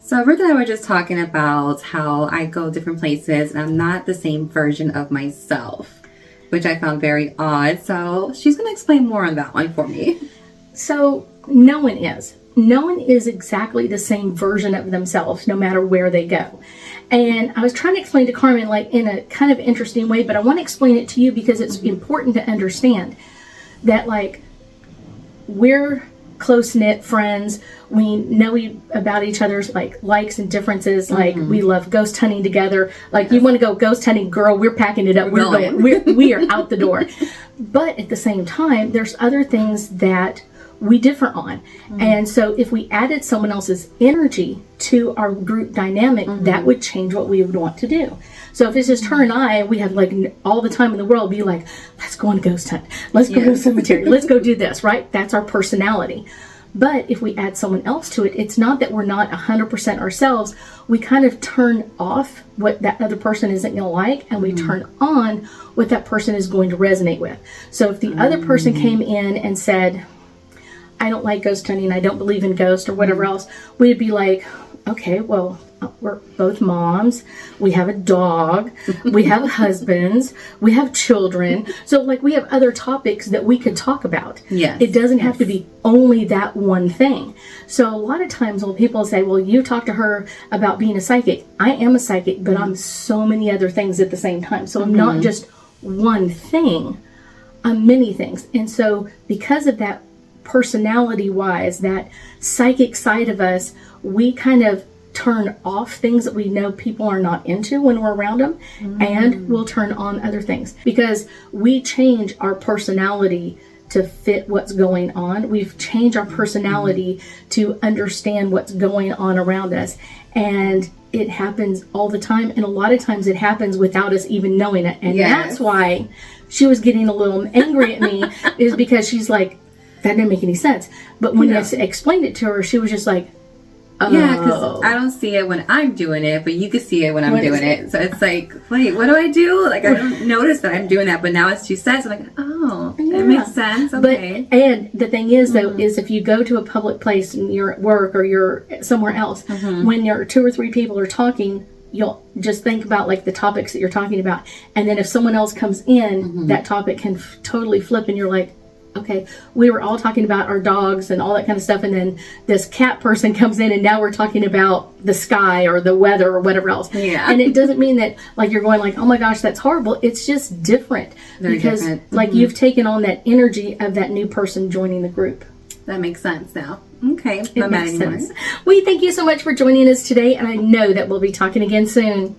So Ruth and I were just talking about how I go different places and I'm not the same version of myself, which I found very odd. So she's going to explain more on that one for me. So no one is. No one is exactly the same version of themselves, no matter where they go. And I was trying to explain to Carmen, like, in a kind of interesting way, but I want to explain it to you because it's important to understand that, like, we're close-knit friends. We know about each other's like likes and differences. Like, we love ghost hunting together. Like, you want to go ghost hunting, girl, we're packing it up. We're going. We are out the door. But at the same time, there's other things that we differ on. And so if we added someone else's energy to our group dynamic, that would change what we would want to do. So if it's just her and I, we have like all the time in the world be like, let's go on a ghost hunt. Let's go to the cemetery. Let's go do this, right? That's our personality. But if we add someone else to it, it's not that we're not 100% ourselves. We kind of turn off what that other person isn't going to like, and we turn on what that person is going to resonate with. So if the other person came in and said, I don't like ghost hunting, I don't believe in ghosts or whatever else, we'd be like, okay, well, we're both moms, we have a dog, we have husbands, we have children. So like, we have other topics that we could talk about. Yes. It doesn't have to be only that one thing. So a lot of times when people say, well, you talk to her about being a psychic, I am a psychic, but I'm so many other things at the same time. So I'm not just one thing, I'm many things. And so because of that, personality wise, that psychic side of us, we kind of turn off things that we know people are not into when we're around them, and we'll turn on other things because we change our personality to fit what's going on. We've changed our personality to understand what's going on around us, and it happens all the time, and a lot of times it happens without us even knowing it. And that's why she was getting a little angry at me, is because she's like, that didn't make any sense. But when I explained it to her, she was just like, oh. Yeah, because I don't see it when I'm doing it, but you can see it when I'm doing it. So it's like, wait, what do I do? Like, I don't notice that I'm doing that, but now as she says, I'm like, oh, that makes sense. Okay. But, and the thing is, though, is if you go to a public place and you're at work or you're somewhere else, when you're 2 or 3 people are talking, you'll just think about like the topics that you're talking about. And then if someone else comes in, that topic can totally flip, and you're like, okay, we were all talking about our dogs and all that kind of stuff, and then this cat person comes in and now we're talking about the sky or the weather or whatever else. Yeah. And it doesn't mean that like you're going like, oh my gosh, that's horrible. It's just different. Very because different. Like you've taken on that energy of that new person joining the group. That makes sense now. Okay. It makes sense. We thank you so much for joining us today, and I know that we'll be talking again soon.